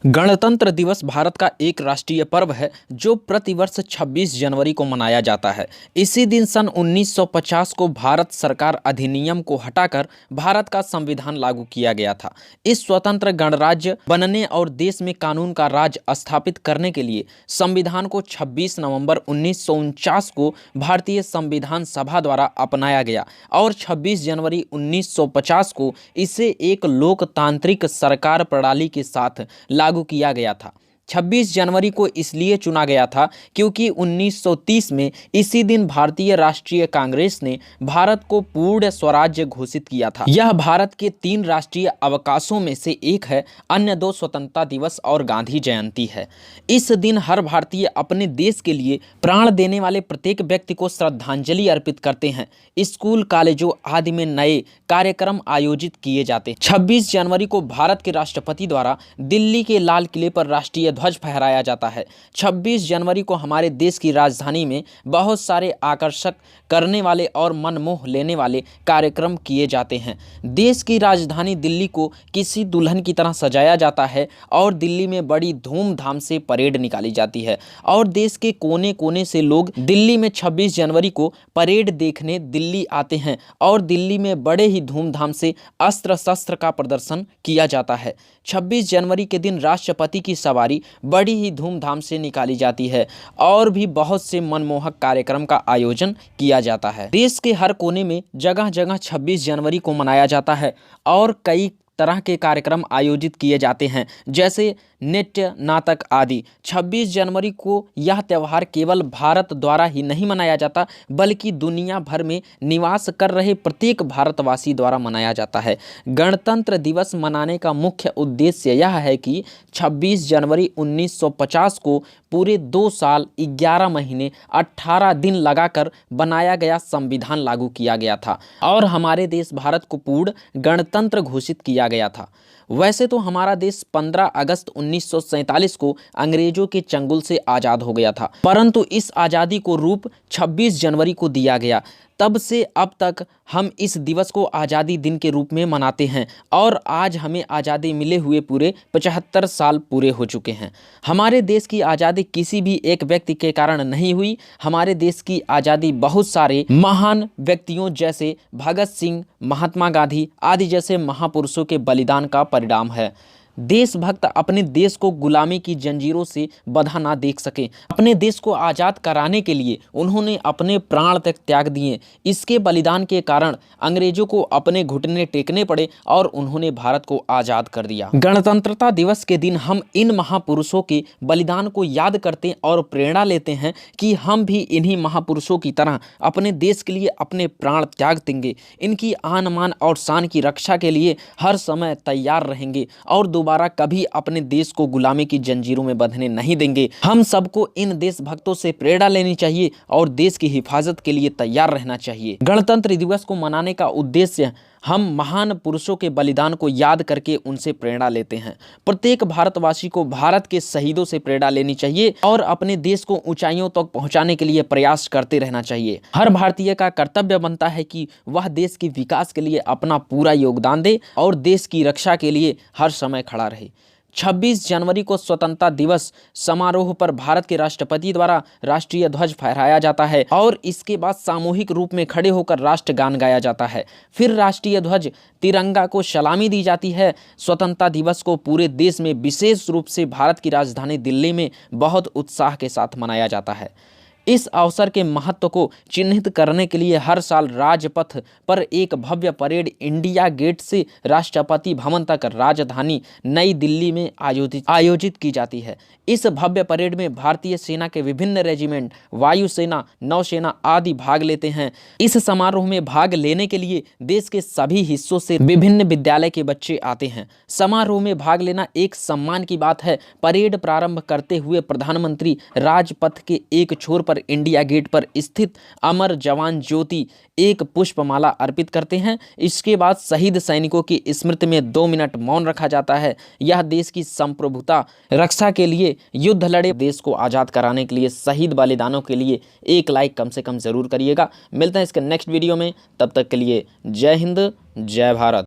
गणतंत्र दिवस भारत का एक राष्ट्रीय पर्व है जो प्रतिवर्ष 26 जनवरी को मनाया जाता है। इसी दिन सन 1950 को भारत सरकार अधिनियम को हटाकर भारत का संविधान लागू किया गया था। इस स्वतंत्र गणराज्य बनने और देश में कानून का राज स्थापित करने के लिए संविधान को 26 नवंबर 1949 को भारतीय संविधान सभा द्वारा अपनाया गया और 26 जनवरी 1950 को इसे एक लोकतांत्रिक सरकार प्रणाली के साथ लागू किया गया था। 26 जनवरी को इसलिए चुना गया था क्योंकि 1930 में इसी दिन भारतीय राष्ट्रीय कांग्रेस ने भारत को पूर्ण स्वराज्य घोषित किया था। यह भारत के 3 राष्ट्रीय अवकाशों में से एक है, अन्य 2 स्वतंत्रता दिवस और गांधी जयंती है। इस दिन हर भारतीय अपने देश के लिए प्राण देने वाले प्रत्येक व्यक्ति को श्रद्धांजलि अर्पित करते हैं। स्कूल, कॉलेजों आदि में नए कार्यक्रम आयोजित किए जाते हैं। 26 जनवरी को भारत के राष्ट्रपति द्वारा दिल्ली के लाल किले पर राष्ट्रीय ध्वज फहराया जाता है। 26 जनवरी को हमारे देश की राजधानी में बहुत सारे आकर्षक करने वाले और मनमोह लेने वाले कार्यक्रम किए जाते हैं। देश की राजधानी दिल्ली को किसी दुल्हन की तरह सजाया जाता है और दिल्ली में बड़ी धूमधाम से परेड निकाली जाती है और देश के कोने कोने से लोग दिल्ली में 26 जनवरी को परेड देखने दिल्ली आते हैं और दिल्ली में बड़े ही धूमधाम से अस्त्र शस्त्र का प्रदर्शन किया जाता है। 26 जनवरी के दिन राष्ट्रपति की सवारी बड़ी ही धूमधाम से निकाली जाती है और भी बहुत से मनमोहक कार्यक्रम का आयोजन किया जाता है। देश के हर कोने में जगह जगह 26 जनवरी को मनाया जाता है और कई तरह के कार्यक्रम आयोजित किए जाते हैं, जैसे नृत्य, नाटक आदि। 26 जनवरी को यह त्यौहार केवल भारत द्वारा ही नहीं मनाया जाता बल्कि दुनिया भर में निवास कर रहे प्रत्येक भारतवासी द्वारा मनाया जाता है। गणतंत्र दिवस मनाने का मुख्य उद्देश्य यह है कि 26 जनवरी 1950 को पूरे 2 साल 11 महीने 18 दिन लगाकर बनाया गया संविधान लागू किया गया था और हमारे देश भारत को पूर्ण गणतंत्र घोषित किया गया था। वैसे तो हमारा देश 15 अगस्त 1947 को अंग्रेजों के चंगुल से आज़ाद हो गया था, परंतु इस आज़ादी को रूप 26 जनवरी को दिया गया। तब से अब तक हम इस दिवस को आज़ादी दिन के रूप में मनाते हैं और आज हमें आज़ादी मिले हुए पूरे 75 साल पूरे हो चुके हैं। हमारे देश की आज़ादी किसी भी एक व्यक्ति के कारण नहीं हुई। हमारे देश की आज़ादी बहुत सारे महान व्यक्तियों जैसे भगत सिंह, महात्मा गांधी आदि जैसे महापुरुषों के बलिदान का परिणाम है। देशभक्त अपने देश को गुलामी की जंजीरों से बंधा ना देख सके। अपने देश को आज़ाद कराने के लिए उन्होंने अपने प्राण तक त्याग दिए। इसके बलिदान के कारण अंग्रेजों को अपने घुटने टेकने पड़े और उन्होंने भारत को आज़ाद कर दिया। गणतंत्रता दिवस के दिन हम इन महापुरुषों के बलिदान को याद करते और प्रेरणा लेते हैं कि हम भी इन्हीं महापुरुषों की तरह अपने देश के लिए अपने प्राण त्याग देंगे। इनकी आन मान और शान की रक्षा के लिए हर समय तैयार रहेंगे और दोबारा कभी अपने देश को गुलामी की जंजीरों में बंधने नहीं देंगे। हम सबको इन देशभक्तों से प्रेरणा लेनी चाहिए और देश की हिफाजत के लिए तैयार रहना चाहिए। गणतंत्र दिवस को मनाने का उद्देश्य हम महान पुरुषों के बलिदान को याद करके उनसे प्रेरणा लेते हैं। प्रत्येक भारतवासी को भारत के शहीदों से प्रेरणा लेनी चाहिए और अपने देश को ऊंचाइयों तक पहुंचाने के लिए प्रयास करते रहना चाहिए। हर भारतीय का कर्तव्य बनता है कि वह देश के विकास के लिए अपना पूरा योगदान दे और देश की रक्षा के लिए हर समय खड़ा रहे। 26 जनवरी को स्वतंत्रता दिवस समारोह पर भारत के राष्ट्रपति द्वारा राष्ट्रीय ध्वज फहराया जाता है और इसके बाद सामूहिक रूप में खड़े होकर राष्ट्रगान गाया जाता है। फिर राष्ट्रीय ध्वज तिरंगा को सलामी दी जाती है। स्वतंत्रता दिवस को पूरे देश में विशेष रूप से भारत की राजधानी दिल्ली में बहुत उत्साह के साथ मनाया जाता है। इस अवसर के महत्व को चिन्हित करने के लिए हर साल राजपथ पर एक भव्य परेड इंडिया गेट से राष्ट्रपति भवन तक राजधानी नई दिल्ली में आयोजित की जाती है। इस भव्य परेड में भारतीय सेना के विभिन्न रेजिमेंट, वायुसेना, नौसेना आदि भाग लेते हैं। इस समारोह में भाग लेने के लिए देश के सभी हिस्सों से विभिन्न विद्यालय के बच्चे आते हैं। समारोह में भाग लेना एक सम्मान की बात है। परेड प्रारंभ करते हुए प्रधानमंत्री राजपथ के एक छोर पर इंडिया गेट पर स्थित अमर जवान ज्योति एक पुष्पमाला अर्पित करते हैं। इसके बाद शहीद सैनिकों की स्मृति में 2 मिनट मौन रखा जाता है। यह देश की संप्रभुता रक्षा के लिए युद्ध लड़े देश को आज़ाद कराने के लिए शहीद बलिदानों के लिए एक लाइक कम से कम ज़रूर करिएगा। मिलते हैं इसके नेक्स्ट वीडियो में, तब तक के लिए जय हिंद, जय भारत।